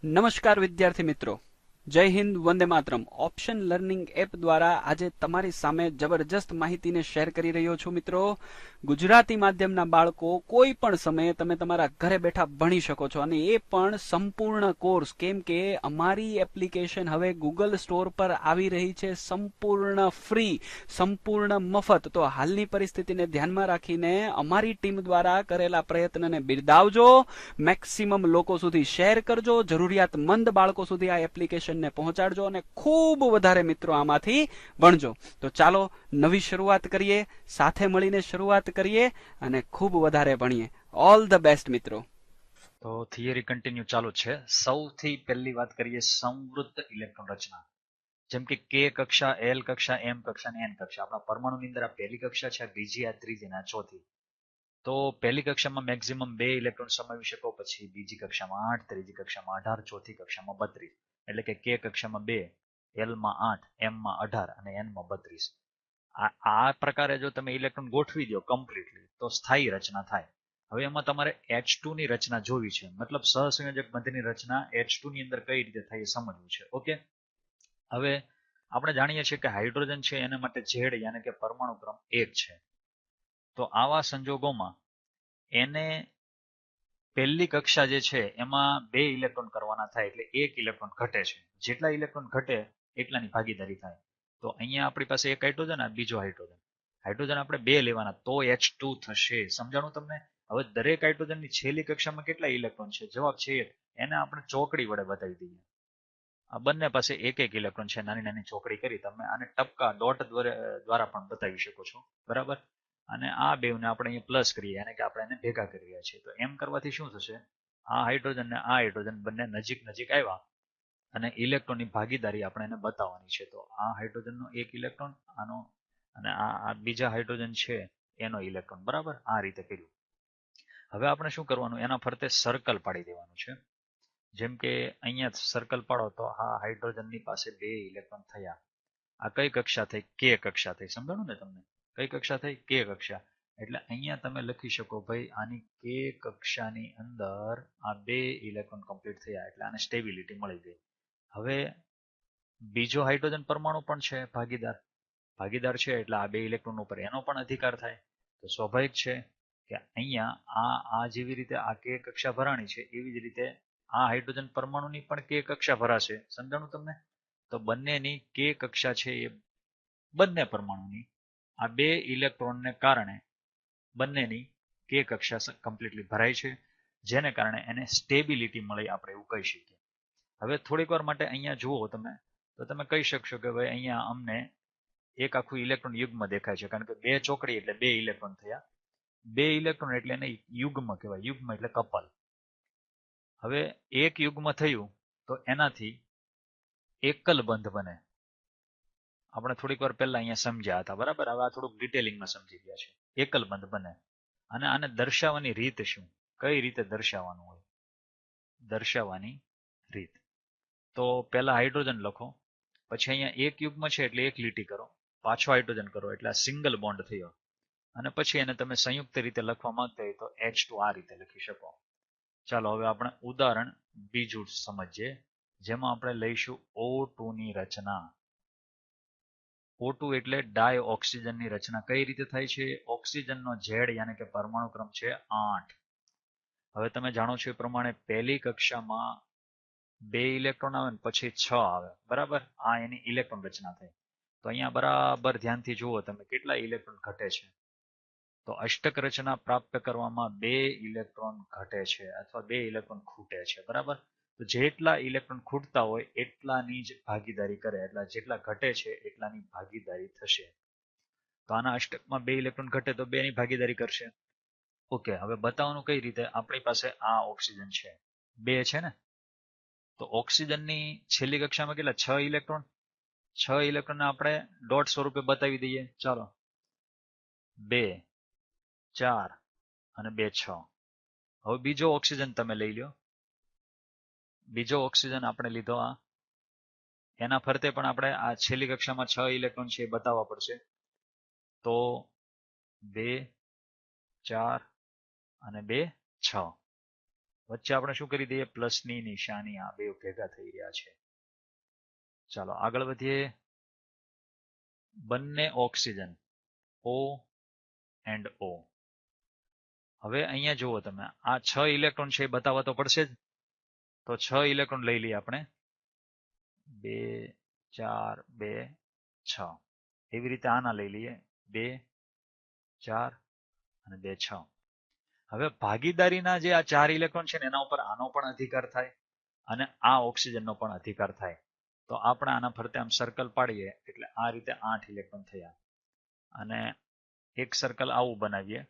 નમસ્કાર વિદ્યાર્થી મિત્રો, જય Hind, Vande Mataram. Option learning app દ્વારા આજે તમારી સામે જબરજસ્ત માહિતીને શેર કરી રહ્યો છું. મિત્રો, ગુજરાતી માધ્યમના બાળકો કોઈ પણ સમયે તમે તમારા ઘરે બેઠા ભણી શકો છો, અને એ પણ સંપૂર્ણ કોર્સ. કેમ કે અમારી એપ્લિકેશન હવે ગૂગલ સ્ટોર પર આવી રહી છે, સંપૂર્ણ ફ્રી, સંપૂર્ણ મફત. તો હાલની પરિસ્થિતિને ધ્યાનમાં રાખીને અમારી ટીમ દ્વારા કરેલા પ્રયત્નને બિરદાવજો, મેક્સિમમ લોકો સુધી શેર કરજો, જરૂરિયાતમંદ બાળકો સુધી આ એપ્લિકેશનને પહોંચાડજો અને ખૂબ વધારે મિત્રો આમાંથી ભણજો. તો ચાલો નવી શરૂઆત કરીએ, સાથે મળીને શરૂઆત કરીએ અને ખૂબ વધારે ભણીએ. ઓલ ધ બેસ્ટ મિત્રો. તો થિયરી કન્ટિન્યુ ચાલુ છે. સૌથી પહેલી વાત કરીએ સંવૃત્ત ઇલેક્ટ્રોન રચના. જેમ કે કે કક્ષા, એલ કક્ષા, એમ કક્ષા અને એન કક્ષા. આપણા પરમાણુની અંદર આ પહેલી કક્ષા છે, આ બીજી, આ ત્રીજી અને આ ચોથી. તો પહેલી કક્ષામાં મેક્સિમમ 2 ઇલેક્ટ્રોન સમાવી શકો, પછી બીજી કક્ષામાં 8, ત્રીજી કક્ષામાં 18, ચોથી કક્ષામાં 32. એટલે કે કક્ષામાં 2, એલ માં 8, એમ માં 18 અને એન માં 32. આ પ્રકારે જો તમે ઇલેક્ટ્રોન ગોઠવી દો કમ્પ્લીટલી તો સ્થાયી રચના થાય. હવે એમાં તમારે H2 ની રચના જોવી છે, મતલબ સહસંયોજક બંધની રચના H2 ની અંદર કઈ રીતે થાય એ સમજવું છે. ઓકે, હવે આપણે જાણીએ છીએ કે હાઇડ્રોજન છે એના માટે ઝેડ યાને કે પરમાણુ ક્રમ 1 છે. તો આવા સંજોગોમાં એને પહેલી કક્ષા જે છે એમાં 2 ઇલેક્ટ્રોન કરવાના થાય, એટલે 1 ઇલેક્ટ્રોન ઘટે છે. જેટલા ઇલેક્ટ્રોન ઘટે એટલાની ભાગીદારી થાય. તો અહીંયા આપણી પાસે એક હાઇડ્રોજન અને બીજો હાઇડ્રોજન. હાઇડ્રોજન આપણે 2 લેવાના તો H2 થશે. સમજાણું તમને? હવે દરેક હાઇડ્રોજનની છેલ્લી કક્ષામાં કેટલા ઇલેક્ટ્રોન છે? જવાબ છે 1. એને આપણે ચોકડી વડે બતાવી દઈએ. આ બંને પાસે એક એક ઇલેક્ટ્રોન છે. નાની નાની ચોકડી કરી તમે આને ટપકા ડોટ દ્વારા પણ બતાવી શકો છો. બરાબર? અને આ બેવને આપણે અહીંયા પ્લસ કરીએ, yani કે આપણે એને ભેગા કરી રહ્યા છીએ. તો એમ કરવાથી શું થશે? આ હાઇડ્રોજન ને આ હાઇડ્રોજન બંને નજીક નજીક આવ્યા અને ઇલેક્ટ્રોનની ભાગીદારી આપણે એને બતાવવાની છે. તો આ હાઇડ્રોજનનો એક ઇલેક્ટ્રોન, આનો, અને આ બીજા હાઇડ્રોજન છે એનો ઇલેક્ટ્રોન. બરાબર? આ રીતે કર્યું. હવે આપણે શું કરવાનું? એના ફરતે સર્કલ પાડી દેવાનું છે. જેમ કે અહીંયા સર્કલ પાડો તો આ હાઇડ્રોજનની પાસે 2 ઇલેક્ટ્રોન થયા. આ કઈ કક્ષા થઈ? કે કક્ષા થઈ. સમજાણું ને તમને? કઈ કક્ષા થઈ? કે કક્ષા. એટલે અહીંયા તમે લખી શકો ભાઈ આની કે કક્ષાની અંદર આ 2 ઇલેક્ટ્રોન કમ્પ્લીટ થયા, એટલે આને સ્ટેબિલિટી મળી ગઈ. હવે બીજો હાઇડ્રોજન પરમાણુ પણ છે ભાગીદાર છે, એટલે આ 2 ઇલેક્ટ્રોન ઉપર એનો પણ અધિકાર થાય. તો સ્વાભાવિક છે કે અહીંયા આ જેવી રીતે આ કે કક્ષા ભરાણી છે એવી જ રીતે આ હાઇડ્રોજન પરમાણુની પણ કે કક્ષા ભરાશે. સમજાણું તમને? તો બંનેની કે કક્ષા છે એ બંને પરમાણુની આ 2 ઇલેક્ટ્રોનને કારણે બંનેની કે કક્ષા કમ્પ્લીટલી ભરાય છે, જેને કારણે એને સ્ટેબિલિટી મળી, આપણે એવું કહી શકીએ. હવે થોડીક વાર માટે અહીંયા જુઓ તમે, તો તમે કહી શકશો કે ભાઈ અહીંયા અમને એક આખું ઇલેક્ટ્રોન યુગ્મ દેખાય છે, કારણ કે 2 ચોકડી એટલે 2 ઇલેક્ટ્રોન થયા. 2 ઇલેક્ટ્રોન એટલે એને યુગ્મ કહેવાય. યુગ્મ એટલે કપલ. હવે એક યુગ્મ થયું તો એનાથી એકલ બંધ બને. આપણે થોડીક વાર પહેલા અહીંયા સમજ્યા હતા. બરાબર? હવે આ થોડુંક ડિટેલિંગમાં સમજી ગયા છે. એકલ બંધ બને. અને આને દર્શાવવાની રીત શું? કઈ રીતે દર્શાવવાનું હોય? દર્શાવવાની રીત તો પહેલા હાઇડ્રોજન લખો, પછી અહીંયા એક યુગ્મ છે એટલે એક લીટી કરો, પાછો હાઇડ્રોજન કરો એટલે આ સિંગલ બોન્ડ થયો, અને પછી એને તમે સંયુક્ત રીતે લખવા માંગતા હોય તો H2 આ રીતે લખી શકો. ચાલો હવે આપણે ઉદાહરણ બીજું સમજીએ, જેમાં આપણે લઈશું O2 ની રચના. O2 એટલે ડાય ઓક્સિજનની રચના. કઈ રીતે થાય છે? ઓક્સિજનનો ઝેડ યાને કે પરમાણુ ક્રમ છે 8. હવે તમે જાણો છો એ પ્રમાણે પહેલી કક્ષામાં 2 ઇલેક્ટ્રોન આવે ને પછી 6 આવે. બરાબર? આ એની ઇલેક્ટ્રોન રચના થઈ. તો અહીંયા બરાબર ધ્યાનથી જુઓ તમે કેટલા ઇલેક્ટ્રોન ઘટે છે. તો અષ્ટક રચના પ્રાપ્ત કરવામાં 2 ઇલેક્ટ્રોન ઘટે છે અથવા 2 ઇલેક્ટ્રોન ખૂટે છે. બરાબર? તો જેટલા ઇલેક્ટ્રોન ખૂટતા હોય એટલાની જ ભાગીદારી કરે, એટલે જેટલા ઘટે છે એટલાની ભાગીદારી થશે. તો આના અષ્ટકમાં 2 ઇલેક્ટ્રોન ઘટે તો 2 ની ભાગીદારી કરશે. ઓકે, હવે બતાવવાનું કઈ રીતે? આપણી પાસે આ ઓક્સિજન છે, 2 છે ને? તો ઓક્સિજનની છેલ્લી કક્ષામાં કેટલા? 6 ઇલેક્ટ્રોન. 6 ઇલેક્ટ્રોન આપણે ડોટ સ્વરૂપે બતાવી દઈએ. ચાલો, 2, 4 અને 2, 6. હવે બીજો ઓક્સિજન તમે લઈ લો. બીજો ઓક્સિજન આપણે લીધો આ, એના ફરતે પણ આપણે આ છેલ્લી કક્ષામાં 6 ઇલેક્ટ્રોન છે એ બતાવવા પડશે. તો 2, 4 અને 2, 6. વચ્ચે આપણે શું કરી દઈએ, પ્લસની નિશાની, આ બે ભેગા થઈ રહ્યા છે. ચાલો આગળ વધીએ. બંને ઓક્સિજન O એન્ડ O. હવે અહીંયા જુઓ તમે, આ 6 ઇલેક્ટ્રોન છે એ બતાવવા તો પડશે જ. તો 6 ઇલેક્ટ્રોન લઈ લઈએ આપણે, 2 4 2 6. એવી રીતે આના લઈ લઈએ, 2 4 અને 2 6. હવે ભાગીદારીના જે આ 4 ઇલેક્ટ્રોન છે ને એના ઉપર આનો પણ અધિકાર થાય અને આ ઓક્સિજનનો પણ અધિકાર થાય. તો આપણે આના ફરતે આમ સર્કલ પાડીએ એટલે આ રીતે 8 ઇલેક્ટ્રોન થયા. અને એક સર્કલ આવું બનાવીએ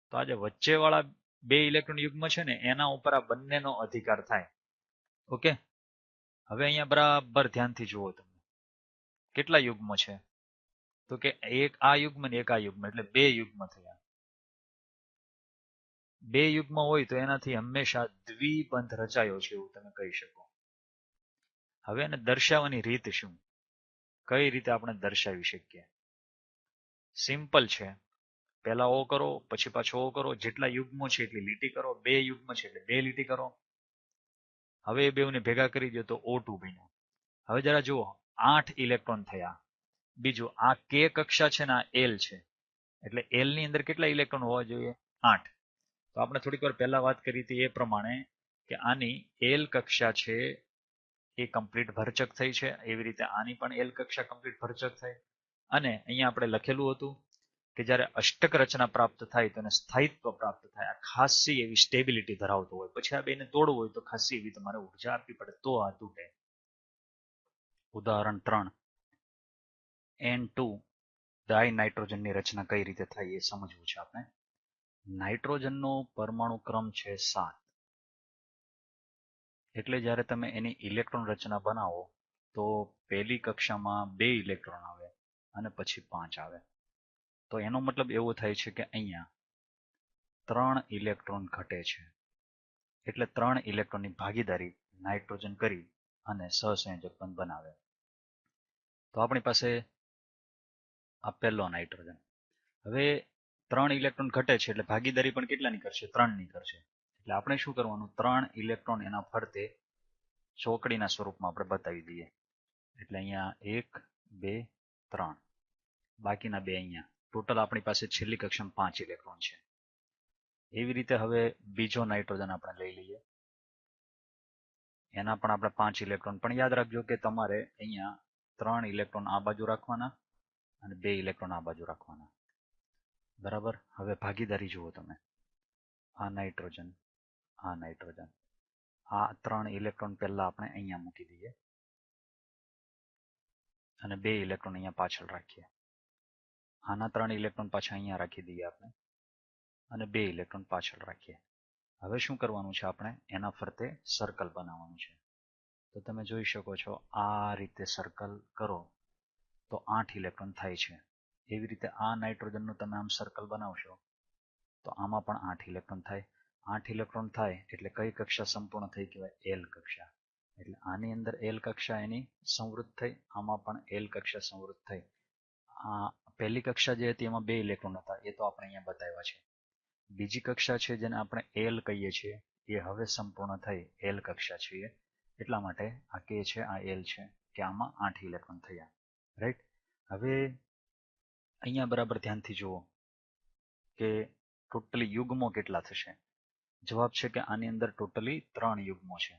તો આ જે વચ્ચેવાળા 2 ઇલેક્ટ્રોન યુગ્મ છે ને એના ઉપર આ બંનેનો અધિકાર થાય. ઓકે, હવે અહીંયા બરાબર ધ્યાનથી જુઓ તમે, કેટલા યુગ્મ છે? તો કે એક આ યુગ્મ ને એક આ યુગ્મ, એટલે 2 યુગ્મ થયા. 2 યુગ્મ હોય તો એનાથી હંમેશા દ્વિબંધ રચાયો છે એવું તમે કહી શકો. હવે એને દર્શાવવાની રીત શું, કઈ રીતે આપણે દર્શાવી શકીએ? સિમ્પલ છે. પહેલા O કરો, પછી પાછો O કરો, જેટલા યુગ્મો છે એટલી લીટી કરો, 2 યુગ્મ છે એટલે 2 લીટી કરો. હવે એ બેઉને ભેગા કરી દો તો O2 બન્યું. હવે જરા જુઓ, 8 ઇલેક્ટ્રોન થયા. બીજું આ K કક્ષા છે ને આ L છે, એટલે L ની અંદર કેટલા ઇલેક્ટ્રોન હોવા જોઈએ? 8. તો આપણે થોડીક વાર પહેલા વાત કરી હતી એ પ્રમાણે કે આની L કક્ષા છે એ કમ્પ્લીટ ભરચક થઈ છે, એવી રીતે આની પણ L કક્ષા કમ્પ્લીટ ભરચક થઈ. અને અહીંયા આપણે લખેલું હતું કે જ્યારે અષ્ટક રચના પ્રાપ્ત થાય તો એને સ્થાયિત્વ પ્રાપ્ત થાય. આ ખાસી એવી સ્ટેબિલિટી ધરાવતું હોય. પછી આ બેને તોડવું હોય તો ખાસી એવી તમારે ઉર્જા આપવી પડે તો આ તૂટે. ઉદાહરણ 3, N2 ડાય નાઇટ્રોજનની રચના કઈ રીતે થાય એ સમજવું છે આપણે. નાઇટ્રોજનનો પરમાણુ ક્રમ છે 7. એટલે જ્યારે તમે એની ઇલેક્ટ્રોન રચના બનાવો તો પહેલી કક્ષામાં 2 ઇલેક્ટ્રોન આવે અને પછી 5 આવે. તો એનો મતલબ એવો થાય છે કે અહીંયા 3 ઇલેક્ટ્રોન ઘટે છે. એટલે 3 ઇલેક્ટ્રોનની ભાગીદારી નાઇટ્રોજન કરી અને સહસંયોજક બંધ બનાવે. તો આપણી પાસે આ પહેલો નાઇટ્રોજન. હવે 3 ઇલેક્ટ્રોન ઘટે છે એટલે ભાગીદારી પણ કેટલાની કરશે? 3 ની કરશે. એટલે આપણે શું કરવાનું, 3 ઇલેક્ટ્રોન એના ફરતે ચોકડીના સ્વરૂપમાં આપણે બતાવી દઈએ. એટલે અહીંયા 1 2 3, બાકીના 2 અહીંયા. ટોટલ આપણી પાસે છેલ્લી કક્ષામાં 5 ઇલેક્ટ્રોન છે. એવી રીતે હવે બીજો નાઇટ્રોજન આપણે લઈ લઈએ. એના પણ આપણે 5 ઇલેક્ટ્રોન, પણ યાદ રાખજો કે તમારે અહીંયા 3 ઇલેક્ટ્રોન આ બાજુ રાખવાના અને 2 ઇલેક્ટ્રોન આ બાજુ રાખવાના. બરાબર. હવે ભાગીદારી જુઓ તમે, આ નાઇટ્રોજન, આ નાઇટ્રોજન, આ 3 ઇલેક્ટ્રોન પહેલા આપણે અહીંયા મૂકી દઈએ અને 2 ઇલેક્ટ્રોન અહીંયા પાછળ રાખીએ. આના 3 ઇલેક્ટ્રોન પાછા અહીંયા રાખી દઈએ આપણે અને 2 ઇલેક્ટ્રોન પાછળ રાખીએ. હવે શું કરવાનું છે, આપણે એના ફરતે સર્કલ બનાવવાનું છે. તો તમે જોઈ શકો છો આ રીતે સર્કલ કરો તો 8 ઇલેક્ટ્રોન થાય છે. એવી રીતે આ નાઇટ્રોજનનું તમે આમ સર્કલ બનાવશો તો આમાં પણ 8 ઇલેક્ટ્રોન થાય. 8 ઇલેક્ટ્રોન થાય એટલે કઈ કક્ષા સંપૂર્ણ થઈ કહેવાય? L કક્ષા. એટલે આની અંદર L કક્ષા એની સંવૃત થઈ, આમાં પણ L કક્ષા સંવૃત થઈ. આ પહેલી કક્ષા જે હતી એમાં 2 ઇલેક્ટ્રોન હતા, એ તો આપણે અહીંયા બતાવ્યા છે. બીજી કક્ષા છે જેને આપણે L કહીએ છીએ એ હવે સંપૂર્ણ થઈ L કક્ષા છે. એટલા માટે આ K છે, આ L છે, કે આમાં 8 ઇલેક્ટ્રોન થયા. રાઈટ. હવે અહીંયા બરાબર ધ્યાનથી જુઓ કે ટોટલી યુગ્મો કેટલા થશે. જવાબ છે કે આની અંદર ટોટલી 3 યુગ્મો છે.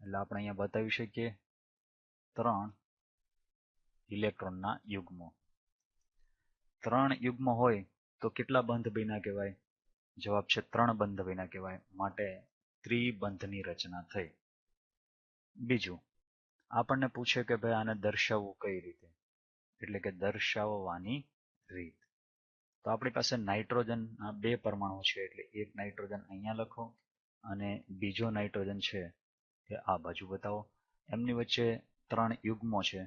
એટલે આપણે અહીંયા બતાવી શકીએ 3 ઇલેક્ટ્રોનના યુગ્મો. 3 યુગ્મ હોય તો કેટલા બંધ બન્યા કહેવાય? જવાબ છે 3 બંધ બન્યા કહેવાય. માટે ત્રિબંધની રચના થઈ. બીજું, આપણને પૂછે કે ભાઈ આને દર્શાવવું કઈ રીતે, એટલે કે દર્શાવવાની રીત. તો આપણી પાસે નાઇટ્રોજનના 2 પરમાણુ છે, એટલે એક નાઇટ્રોજન અહીંયા લખો અને બીજો નાઇટ્રોજન છે એ આ બાજુ બતાવો. એમની વચ્ચે 3 યુગ્મો છે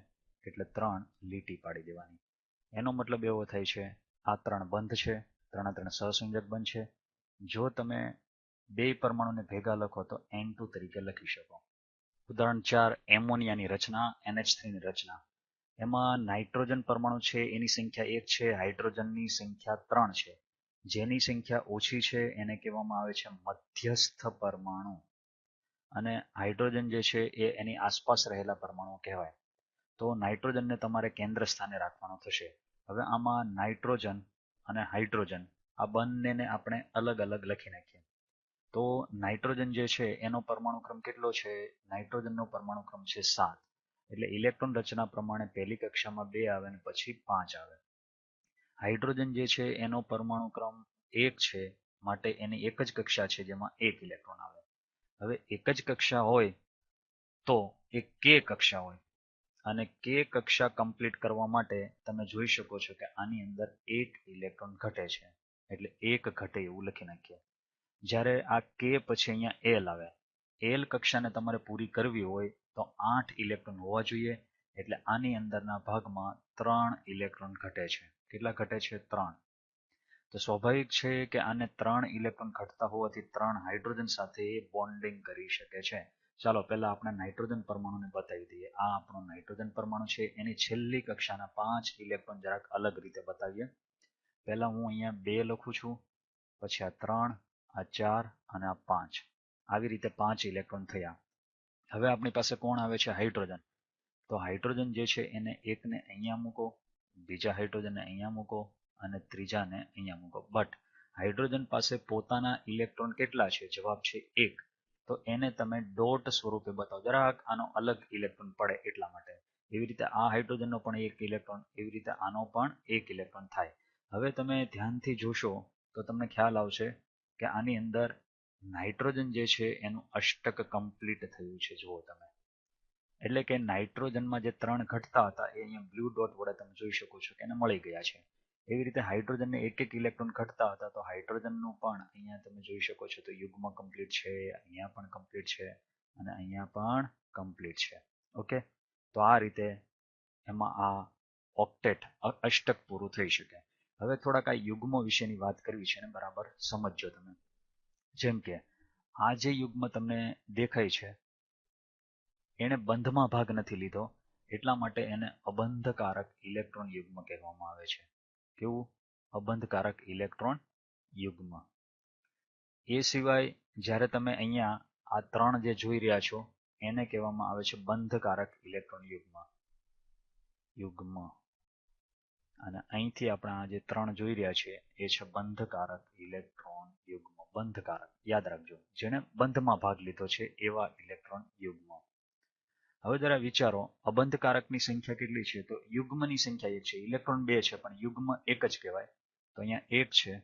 એટલે 3 લીટી પાડી દેવાની. એનો મતલબ એવો થાય છે આ 3 બંધ છે, 3 સહસંયોજક બંધ છે. જો તમે 2 પરમાણુને ભેગા લખો તો N2 તરીકે લખી શકો. ઉદાહરણ 4, એમોનિયાની રચના, NH3 ની રચના. એમાં નાઇટ્રોજન પરમાણુ છે એની સંખ્યા 1 છે, હાઇડ્રોજનની સંખ્યા 3 છે. જેની સંખ્યા ઓછી છે એને કહેવામાં આવે છે મધ્યસ્થ પરમાણુ, અને હાઇડ્રોજન જે છે એ એની આસપાસ રહેલા પરમાણુ કહેવાય. તો નાઇટ્રોજનને તમારે કેન્દ્ર સ્થાને રાખવાનો થશે. હવે આમાં નાઇટ્રોજન અને હાઇડ્રોજન આ બંનેને આપણે અલગ અલગ લખી નાખીએ. તો નાઇટ્રોજન જે છે એનો પરમાણુ ક્રમ કેટલો છે? નાઇટ્રોજનનો પરમાણુ ક્રમ છે 7. એટલે ઇલેક્ટ્રોન રચના પ્રમાણે પહેલી કક્ષામાં 2 આવે અને પછી 5 આવે. હાઇડ્રોજન જે છે એનો પરમાણુ ક્રમ 1 છે, માટે એની એક જ કક્ષા છે જેમાં 1 ઇલેક્ટ્રોન આવે. હવે એક જ કક્ષા હોય તો એ કે કક્ષા હોય, અને કે કક્ષા કમ્પ્લીટ કરવા માટે તમે જોઈ શકો છો કે આની અંદર 1 ઇલેક્ટ્રોન ઘટે છે, એટલે 1 ઘટે એવું લખી નાખીએ. જ્યારે આ કે પછી અહીંયા એલ આવે, એલ કક્ષાને તમારે પૂરી કરવી હોય તો 8 ઇલેક્ટ્રોન હોવા જોઈએ, એટલે આની અંદરના ભાગમાં 3 ઇલેક્ટ્રોન ઘટે છે. કેટલા ઘટે છે? 3. તો સ્વાભાવિક છે કે આને 3 ઇલેક્ટ્રોન ઘટતા હોવાથી 3 હાઇડ્રોજન સાથે બોન્ડિંગ કરી શકે છે. ચાલો પહેલા આપણે નાઇટ્રોજન પરમાણુને બતાવી દઈએ. આ આપણો નાઇટ્રોજન પરમાણુ છે, એની છેલ્લી કક્ષાના 5 ઇલેક્ટ્રોન જરાક અલગ રીતે બતાવીએ. પહેલા હું અહીંયા 2 લખું છું, પછી આ 3, આ 4 અને આ 5. આવી રીતે 5 ઇલેક્ટ્રોન થયા. હવે આપણી પાસે કોણ આવે છે? હાઇડ્રોજન. તો હાઇડ્રોજન જે છે એને એકને અહીંયા મૂકો, બીજા હાઇડ્રોજનને અહીંયા મૂકો અને ત્રીજાને અહીંયા મૂકો. બટ હાઇડ્રોજન પાસે પોતાના ઇલેક્ટ્રોન કેટલા છે? જવાબ છે 1. તો એને તમે ડોટ સ્વરૂપે બતાવો, જરાક આનો અલગ ઇલેક્ટ્રોન પડે એટલા માટે. એવી રીતે આ હાઇડ્રોજનનો પણ 1 ઇલેક્ટ્રોન, એવી રીતે આનો પણ 1 ઇલેક્ટ્રોન થાય. હવે તમે ધ્યાનથી જોશો તો તમને ખ્યાલ આવશે કે આની અંદર નાઇટ્રોજન જે છે એનું અષ્ટક કમ્પ્લીટ થયું છે. જુઓ તમે, એટલે કે નાઇટ્રોજનમાં જે 3 ઘટતા હતા એ અહીંયા બ્લુ ડોટ વડે તમે જોઈ શકો છો કે એને મળી ગયા છે. એવી રીતે હાઇડ્રોજનને 1 ઇલેક્ટ્રોન ઘટતા હતા, તો હાઇડ્રોજનનું પણ અહીંયા તમે જોઈ શકો છો તો યુગ્મ કમ્પ્લીટ છે, અહીંયા પણ કમ્પ્લીટ છે અને અહીંયા પણ કમ્પ્લીટ છે. ઓકે, તો આ રીતે એમાં આ ઓક્ટેટ અષ્ટક પૂરું થઈ શકે. હવે થોડાક આ યુગ્મો વિશેની વાત કરવી છે ને, બરાબર સમજજો તમે. જેમ કે આ જે યુગ્મ તમને દેખાય છે એને બંધમાં ભાગ નથી લીધો, એટલા માટે એને અબંધકારક ઇલેક્ટ્રોન યુગ્મ કહેવામાં આવે છે. કેવું? અબંધકારક ઇલેક્ટ્રોન યુગ્મ. એ સિવાય જ્યારે તમે અહીંયા આ 3 જે જોઈ રહ્યા છો એને કહેવામાં આવે છે બંધકારક ઇલેક્ટ્રોન યુગ્મ. અને અહીંથી આપણે આ જે 3 જોઈ રહ્યા છે એ છે બંધકારક ઇલેક્ટ્રોન યુગ્મ. બંધકારક યાદ રાખજો, જેને બંધમાં ભાગ લીધો છે એવા ઇલેક્ટ્રોન યુગ્મ. હવે જરા વિચારો, અબંધકારકની સંખ્યા કેટલી છે? તો યુગ્મની સંખ્યા 1 છે, ઇલેક્ટ્રોન 2 છે, પણ યુગ્મ 1 જ કહેવાય. તો અહીંયા 1 છે,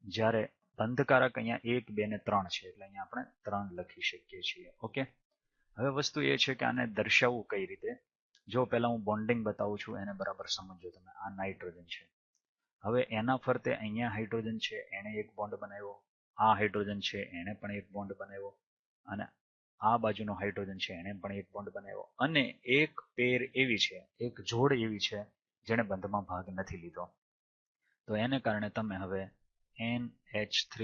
જ્યારે બંધકારક અહીંયા 1, 2 ને 3 છે, એટલે અહીંયા આપણે 3 લખી શકીએ છીએ. ઓકે, હવે વસ્તુ એ છે કે આને દર્શાવવું કઈ રીતે. જો પહેલા હું બોન્ડિંગ બતાવું છું, એને બરાબર સમજો તમે. આ નાઇટ્રોજન છે, હવે એના ફરતે અહીંયા હાઇડ્રોજન છે, એને એક બોન્ડ બનાવ્યો. આ હાઇડ્રોજન છે, એને પણ એક બોન્ડ બનાવ્યો, અને આ બાજુનો હાઇડ્રોજન છે, એને પણ એક બોન્ડ બનાવ્યો. અને એક પેર એવી છે, એક જોડ એવી છે જેને બંધમાં ભાગ નથી લીધો. તો એને કારણે તમે હવે NH3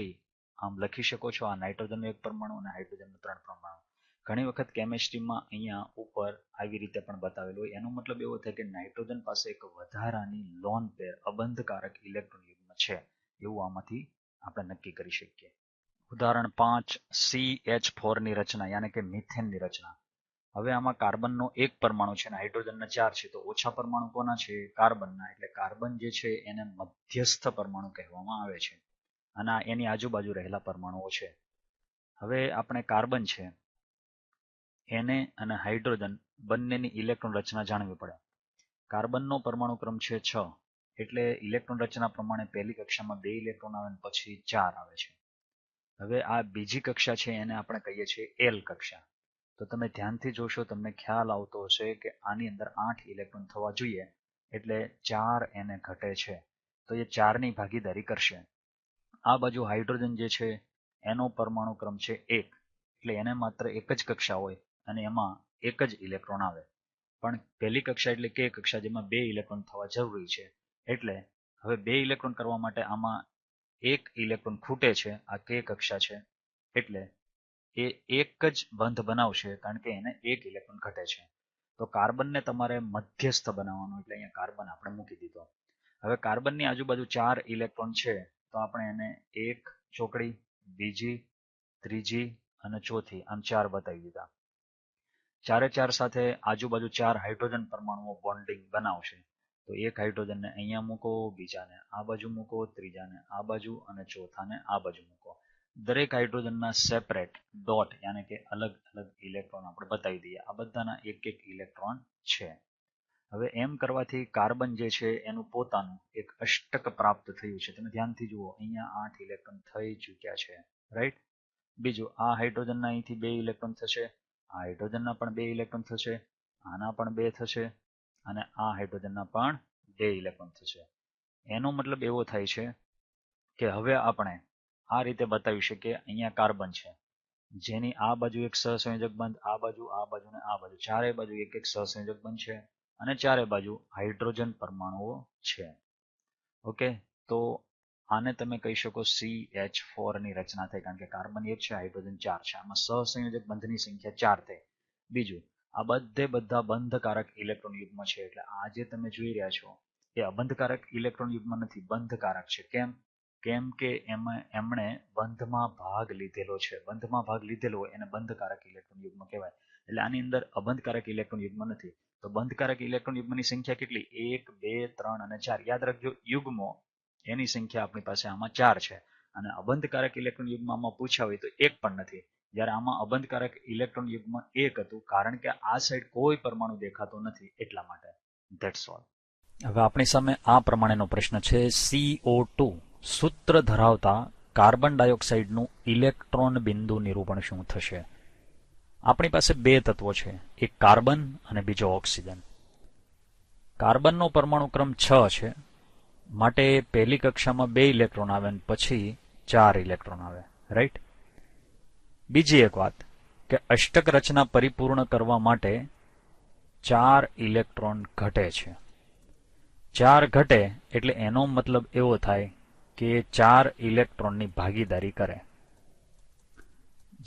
આમ લખી શકો છો. આ નાઇટ્રોજનનું એક પરમાણુ અને હાઇડ્રોજનનું 3 પરમાણુ. ઘણી વખત કેમેસ્ટ્રીમાં અહીંયા ઉપર આવી રીતે પણ બતાવેલું હોય. એનો મતલબ એવો થાય કે નાઇટ્રોજન પાસે એક વધારાની લોન પેર અબંધકારક ઇલેક્ટ્રોન યુગ્મ છે, એવું આમાંથી આપણે નક્કી કરી શકીએ. ઉદાહરણ 5, CH4 ની રચના, યાની કે મિથેનની રચના. હવે આમાં કાર્બનનો એક પરમાણુ છે અને હાઇડ્રોજનના 4 છે, તો ઓછા પરમાણુ કોના છે? કાર્બનના. એટલે કાર્બન જે છે એને મધ્યસ્થ પરમાણુ કહેવામાં આવે છે, અને એની આજુબાજુ રહેલા પરમાણુઓ છે. હવે આપણે કાર્બન છે એને અને હાઇડ્રોજન બંનેની ઇલેક્ટ્રોન રચના જાણવી પડે. કાર્બનનો પરમાણુ ક્રમ છે 6, એટલે ઇલેક્ટ્રોન રચના પ્રમાણે પહેલી કક્ષામાં 2 ઇલેક્ટ્રોન આવે અને પછી 4 આવે છે. હવે આ બીજી કક્ષા છે એને આપણે કહીએ છીએ એલ કક્ષા. તો તમે ધ્યાનથી જોશો, તમને ખ્યાલ આવતો હશે કે આની અંદર 8 ઇલેક્ટ્રોન થવા જોઈએ, એટલે 4 એને ઘટે છે, તો એ 4 ની ભાગીદારી કરશે. આ બાજુ હાઇડ્રોજન જે છે એનો પરમાણુ ક્રમ છે 1, એટલે એને માત્ર એક જ કક્ષા હોય અને એમાં એક જ ઇલેક્ટ્રોન આવે. પણ પહેલી કક્ષા એટલે કે કક્ષા, જેમાં 2 ઇલેક્ટ્રોન થવા જરૂરી છે, એટલે હવે 2 ઇલેક્ટ્રોન કરવા માટે આમાં 1 ઇલેક્ટ્રોન ખૂટે છે. આ કે કક્ષા છે, એટલે એ એક જ બંધ બનાવશે, કારણ કે એને 1 ઇલેક્ટ્રોન ઘટે છે. તો કાર્બનને તમારે મધ્યસ્થ બનાવવાનો, એટલે અહીંયા કાર્બન આપણે મૂકી દીધો. હવે કાર્બનની આજુબાજુ 4 ઇલેક્ટ્રોન છે, તો આપણે એને એક ચોકડી, બીજી, ત્રીજી અને ચોથી આમ 4 બતાવી દીધા. ચારે ચાર સાથે આજુબાજુ 4 હાઇડ્રોજન પરમાણુઓ બોન્ડિંગ બનાવશે. તો એક હાઇડ્રોજનને અહીંયા મૂકો, બીજાને આ બાજુ મૂકો, ત્રીજાને આ બાજુ અને ચોથાને આ બાજુ મૂકો. દરેક હાઇડ્રોજનના સેપરેટ ડોટ યાને કે અલગ અલગ ઇલેક્ટ્રોન આપણે બતાવી દઈએ. આ બધાના એક એક ઇલેક્ટ્રોન છે. હવે એમ કરવાથી કાર્બન જે છે એનું પોતાનું એક અષ્ટક પ્રાપ્ત થયું છે. તમે ધ્યાનથી જુઓ, અહીંયા 8 ઇલેક્ટ્રોન થઈ ચૂક્યા છે, રાઈટ. બીજું, આ હાઇડ્રોજનના અહીંથી 2 ઇલેક્ટ્રોન થશે, આ હાઇડ્રોજનના પણ 2 ઇલેક્ટ્રોન થશે, આના પણ 2 થશે અને આ હાઇડ્રોજનના પણ 2 ઇલેક્ટ્રોન થશે. એનો મતલબ એવો થાય છે કે હવે આપણે આ રીતે બતાવી શકીએ, અહીંયા કાર્બન છે જેની આ બાજુ એક સહસંયોજક બંધ, આ બાજુ ને આ બાજુ ચારે બાજુ એક એક સહસંયોજક બંધ છે અને ચારે બાજુ હાઇડ્રોજન પરમાણુઓ છે. ઓકે, તો આને તમે કહી શકો CH4 ની રચના થઈ, કારણ કે કાર્બન 1 છે, હાઇડ્રોજન 4 છે. આમાં સહસંયોજક બંધની સંખ્યા 4 થઈ. બીજું, આ બધા બંધકારક ઇલેક્ટ્રોન યુગ્મ છે, એટલે આ જે તમે જોઈ રહ્યા છો એ અબંધકારક ઇલેક્ટ્રોન યુગ્મ નથી, બંધકારક છે. કેમ કે એમણે બંધમાં ભાગ લીધેલો છે. બંધમાં ભાગ લીધેલો હોય એને બંધકારક ઇલેક્ટ્રોન યુગ્મ કહેવાય. એટલે આની અંદર અબંધકારક ઇલેક્ટ્રોન યુગ્મ નથી. તો બંધકારક ઇલેક્ટ્રોન યુગ્મની સંખ્યા કેટલી? 1, 2, 3 અને 4. યાદ રાખજો, યુગ્મો એની સંખ્યા આપણી પાસે આમાં 4 છે અને અબંધકારક ઇલેક્ટ્રોન યુગ્મ આમાં પૂછ્યા હોય તો એક પણ નથી. જ્યારે આમાં અબંધકારક ઇલેક્ટ્રોન યુગ્મ 1 હતું, કારણ કે આ સાઈડ કોઈ પરમાણુ દેખાતો નથી એટલા માટે. That's all. હવે આપણી સામે આ પ્રમાણેનો પ્રશ્ન છે. CO2 સૂત્ર ધરાવતા કાર્બન ડાયોક્સાઇડનું ઇલેક્ટ્રોન બિંદુ નિરૂપણ શું થશે? આપણી પાસે 2 તત્વો છે, એક કાર્બન અને બીજો ઓક્સિજન. કાર્બનનો પરમાણુ ક્રમ 6 છે, માટે પહેલી કક્ષામાં 2 ઇલેક્ટ્રોન આવે અને પછી 4 ઇલેક્ટ્રોન આવે, રાઈટ. બીજી એક વાત કે અષ્ટક રચના પરિપૂર્ણ કરવા માટે 4 ઇલેક્ટ્રોન ઘટે છે. 4 ઘટે એટલે એનો મતલબ એવો થાય કે 4 ઇલેક્ટ્રોનની ભાગીદારી કરે.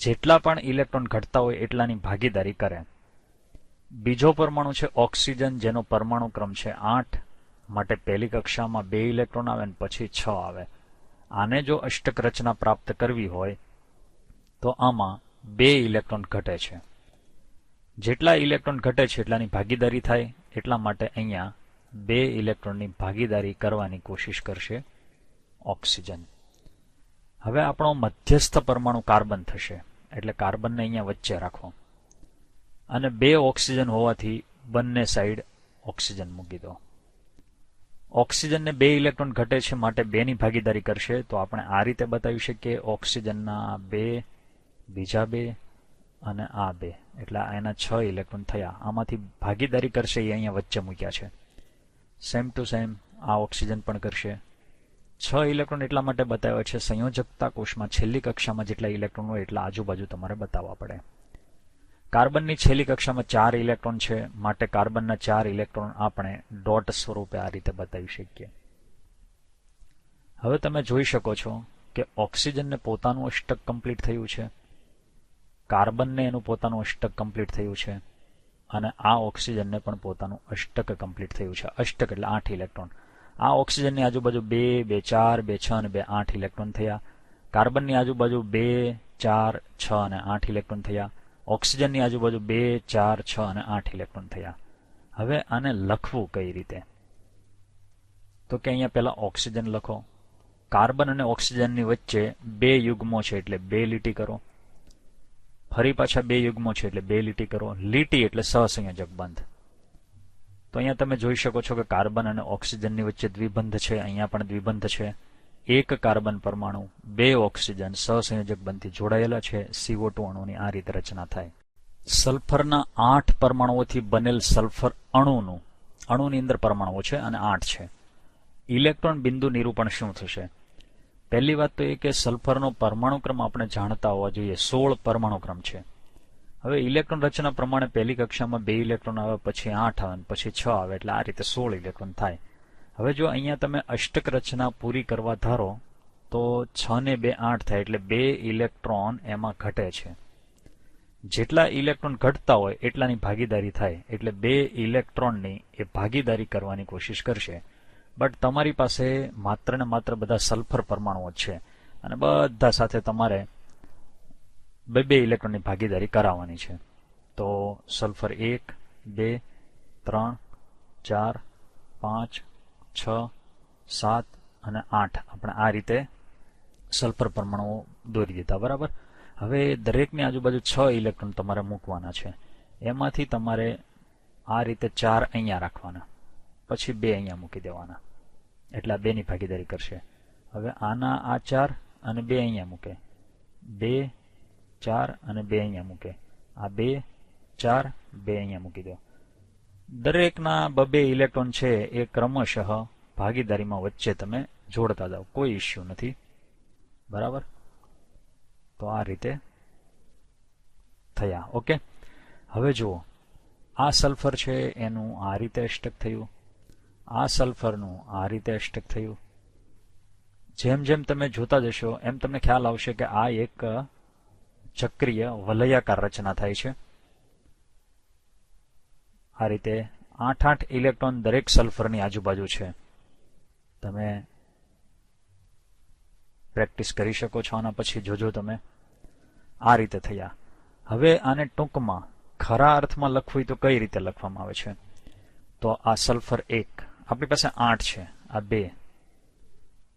જેટલા પણ ઇલેક્ટ્રોન ઘટતા હોય એટલાની ભાગીદારી કરે. બીજો પરમાણુ છે ઓક્સિજન, જેનો પરમાણુ ક્રમ છે 8, માટે પહેલી કક્ષામાં 2 ઇલેક્ટ્રોન આવે અને પછી 6 આવે. આને જો અષ્ટક રચના પ્રાપ્ત કરવી હોય તો આમાં 2 ઇલેક્ટ્રોન ઘટે છે. જેટલા ઇલેક્ટ્રોન ઘટે છે એટલાની ભાગીદારી થાય, એટલા માટે અહીંયા 2 ઇલેક્ટ્રોનની ભાગીદારી કરવાની કોશિશ કરશે ઓક્સિજન. હવે આપણો મધ્યસ્થ પરમાણુ કાર્બન થશે, એટલે કાર્બનને અહીંયા વચ્ચે રાખો અને 2 ઓક્સિજન હોવાથી બંને સાઈડ ઓક્સિજન મૂકી દો. ઓક્સિજનને 2 ઇલેક્ટ્રોન ઘટે છે માટે 2 ની ભાગીદારી કરશે. તો આપણે આ રીતે બતાવી શકીએ, ઓક્સિજનના 2, બીજા 2 અને આ 2, એટલે એના 6 ઇલેક્ટ્રોન થયા. આમાંથી ભાગીદારી કરશે એ અહીંયા વચ્ચે મૂક્યા છે. સેમ ટુ સેમ આ ઓક્સિજન પણ કરશે. 6 ઇલેક્ટ્રોન એટલા માટે બતાવ્યા છે, સંયોજકતા કોષમાં છેલ્લી કક્ષામાં જેટલા ઇલેક્ટ્રોન હોય એટલા આજુબાજુ તમારે બતાવવા પડે. કાર્બનની છેલ્લી કક્ષામાં 4 ઇલેક્ટ્રોન છે, માટે કાર્બનના 4 ઇલેક્ટ્રોન આપણે ડોટ સ્વરૂપે આ રીતે બતાવી શકીએ. હવે તમે જોઈ શકો છો કે ઓક્સિજનને પોતાનું અષ્ટક કમ્પ્લીટ થયું છે, કાર્બનને એનું પોતાનું અષ્ટક કમ્પ્લીટ થયું છે અને આ ઓક્સિજનને પણ પોતાનું અષ્ટક કમ્પ્લીટ થયું છે. અષ્ટક એટલે 8 ઇલેક્ટ્રોન. આ ઓક્સિજનની આજુબાજુ 2, 2, 4, 2, 6 અને 2, 8 ઇલેક્ટ્રોન થયા. કાર્બનની આજુબાજુ 2, 4, 6 અને 8 ઇલેક્ટ્રોન થયા. ઓક્સિજનની આજુબાજુ 2, 4, 6 અને 8 ઇલેક્ટ્રોન થયા. હવે આને લખવું કઈ રીતે? તો કે અહીંયા પહેલા ઓક્સિજન લખો. કાર્બન અને ઓક્સિજનની વચ્ચે 2 યુગ્મો છે એટલે 2 લીટી કરો. ફરી પાછા 2 યુગ્મો છે એટલે 2 લીટી કરો. લીટી એટલે સહસંયોજક બંધ. તો અહીંયા તમે જોઈ શકો છો કે કાર્બન અને ઓક્સિજનની વચ્ચે દ્વિબંધ છે, અહીંયા પણ દ્વિબંધ છે. એક કાર્બન પરમાણુ 2 ઓક્સિજન સહસંયોજક બંધથી જોડાયેલા છે. CO2 અણુની આ રીતે રચના થાય. સલ્ફરના 8 પરમાણુઓથી બનેલ સલ્ફર અણુની અંદર પરમાણુઓ છે અને 8 છે. ઇલેક્ટ્રોન બિંદુ નિરૂપણ શું થશે? પહેલી વાત તો એ કે સલ્ફરનો પરમાણુ ક્રમ આપણે જાણતા હોવા જોઈએ. 16 પરમાણુ ક્રમ છે. હવે ઇલેક્ટ્રોન રચના પ્રમાણે પહેલી કક્ષામાં 2 ઇલેક્ટ્રોન આવે, પછી 8 આવે, પછી 6 આવે, એટલે આ રીતે 16 ઇલેક્ટ્રોન થાય. હવે જો અહીંયા તમે અષ્ટક રચના પૂરી કરવા ધારો તો 6 ને 2 8 થાય, એટલે 2 ઇલેક્ટ્રોન એમાં ઘટે છે. જેટલા ઇલેક્ટ્રોન ઘટતા હોય એટલાની ભાગીદારી થાય, એટલે 2 ઇલેક્ટ્રોનની એ ભાગીદારી કરવાની કોશિશ કરશે. બટ તમારી પાસે માત્ર ને માત્ર બધા સલ્ફર પરમાણુઓ જ છે અને બધા સાથે તમારે બે બે ઇલેક્ટ્રોનની ભાગીદારી કરાવવાની છે. તો સલ્ફર 1, 2, 3, 4, 5, 6, 7 અને 8 આપણે આ રીતે સલ્ફર પરમાણુઓ દોરી દીધા. બરાબર. હવે દરેકની આજુબાજુ 6 ઇલેક્ટ્રોન તમારે મૂકવાના છે. એમાંથી તમારે આ રીતે 4 અહીંયા રાખવાના, પછી 2 અહીંયા મૂકી દેવાના, એટલે આ 2ની ભાગીદારી કરશે. હવે આના આ 4 અને 2 અહીંયા મૂકે, 2, 4 અને 2 અહીંયા મૂકે, આ 2, 4, 2 અહીંયા મૂકી દો. દરેકના 2 ઇલેક્ટ્રોન છે એ ક્રમશઃ ભાગીદારીમાં વચ્ચે તમે જોડતા જાઓ, કોઈ ઇસ્યુ નથી. બરાબર. તો આ રીતે થયા. ઓકે. હવે જુઓ, આ સલ્ફર છે એનું આ રીતે અષ્ટક થયું, આ સલ્ફરનું આ રીતે અષ્ટક થયું. જેમ જેમ તમે જોતા જશો એમ તમને ખ્યાલ આવશે કે આ એક ચક્રીય વલયાકાર રચના થાય છે. આ રીતે 8 ઇલેક્ટ્રોન દરેક સલ્ફરની આજુબાજુ છે. તમે પ્રેક્ટિસ કરી શકો છો આના પછી, જોજો તમે. આ રીતે થયા. હવે આને ટૂંકમાં ખરા અર્થમાં લખવું હોય તો કઈ રીતે લખવામાં આવે છે? તો આ સલ્ફર 1 આપણી પાસે 8 છે, આ 2,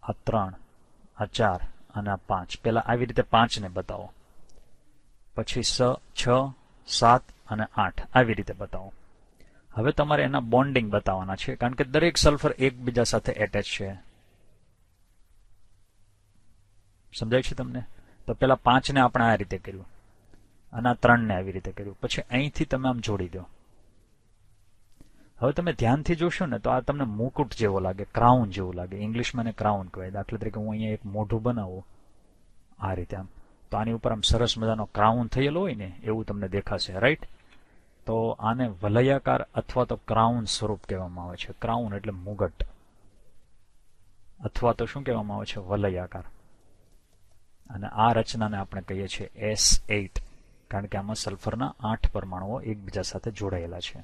આ 3, આ 4 અને આ 5. પેલા આવી રીતે 5 ને બતાવો, પછી 6, 7 અને 8 આવી રીતે બતાવો. હવે તમારે એના બોન્ડિંગ બતાવવાના છે, કારણ કે દરેક સલ્ફર એકબીજા સાથે એટેચ છે. સમજાય છે તમને? તો પેલા 5 ને આપણે આ રીતે કર્યું અને આ 3 ને આવી રીતે કર્યું, પછી અહીંથી તમે આમ જોડી દો. હવે તમે ધ્યાનથી જોશો ને તો આ તમને મુકુટ જેવો લાગે, ક્રાઉન જેવું લાગે. ઇંગ્લિશમાં એને ક્રાઉન કહેવાય. દાખલા તરીકે હું અહીંયા એક મોઢું બનાવું આ રીતે આમ, તો આની ઉપર આમ સરસ મજાનો ક્રાઉન થયેલો હોય ને એવું તમને દેખાશે. રાઈટ? તો આને વલયાકાર અથવા તો ક્રાઉન સ્વરૂપ કહેવામાં આવે છે. ક્રાઉન એટલે મુગટ, અથવા તો શું કહેવામાં આવે છે? વલયાકાર. અને આ રચનાને આપણે કહીએ છીએ S8, કારણ કે આમાં સલ્ફરના 8 પરમાણુઓ એકબીજા સાથે જોડાયેલા છે.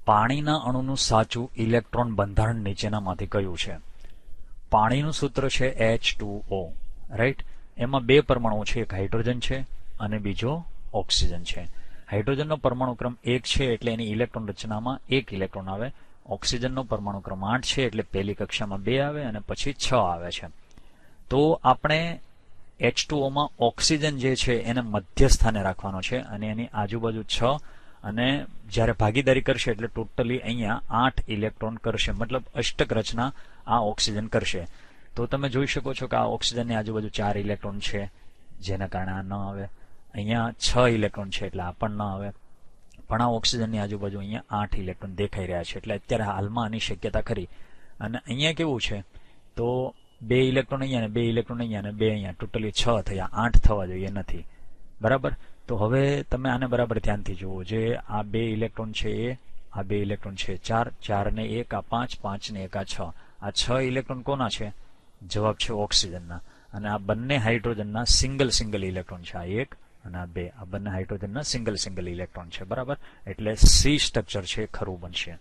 પાણીના અણુનું સાચું ઇલેક્ટ્રોન બંધારણ નીચેનામાંથી કયું છે? પાણીનું સૂત્ર છે H2O. રાઈટ? એમાં 2 પરમાણુઓ છે, એક હાઇડ્રોજન છે અને બીજો ઓક્સિજન છે. હાઇડ્રોજનનો પરમાણુ ક્રમ 1 છે એટલે એની ઇલેક્ટ્રોન રચનામાં 1 ઇલેક્ટ્રોન આવે. ઓક્સિજનનો પરમાણુ ક્રમ 8 છે એટલે પહેલી કક્ષામાં 2 આવે અને પછી 6 આવે છે. તો આપણે H2O માં ઓક્સિજન જે છે એને મધ્ય સ્થાને રાખવાનો છે અને એની આજુબાજુ 6, અને જ્યારે ભાગીદારી કરશે એટલે ટોટલી અહીંયા 8 ઇલેક્ટ્રોન કરશે, મતલબ અષ્ટક રચના આ ઓક્સિજન કરશે. તો તમે જોઈ શકો છો કે આ ઓક્સિજનની આજુબાજુ 4 ઇલેક્ટ્રોન છે, જેના કારણે આ ન આવે. અહીંયા 6 ઇલેક્ટ્રોન છે એટલે આ પણ ન આવે. પણ આ ઓક્સિજનની આજુબાજુ અહીંયા 8 ઇલેક્ટ્રોન દેખાઈ રહ્યા છે, એટલે અત્યારે હાલમાં આની શક્યતા ખરી. અને અહીંયા કેવું છે? તો 2 ઇલેક્ટ્રોન અહીંયા ને 2 ઇલેક્ટ્રોન અહીંયા ને 2 અહીંયા, ટોટલી 6 થયા. 8 થવા જોઈએ નથી. બરાબર? તો હવે તમે આને બરાબર ધ્યાનથી જુઓ. જે આ 2 ઇલેક્ટ્રોન છે એ, આ 2 ઇલેક્ટ્રોન છે 4, 4 ને 1 આ 5, 5 ને 1 આ 6. આ 6 ઇલેક્ટ્રોન કોના છે? જવાબ છે ઓક્સિજનના. અને આ બંને હાઇડ્રોજનના સિંગલ ઇલેક્ટ્રોન છે, આ 1 અને આ 2. આ બંને હાઇડ્રોજનના સિંગલ ઇલેક્ટ્રોન છે. બરાબર? એટલે C સ્ટ્રક્ચર છે ખરું બનશે.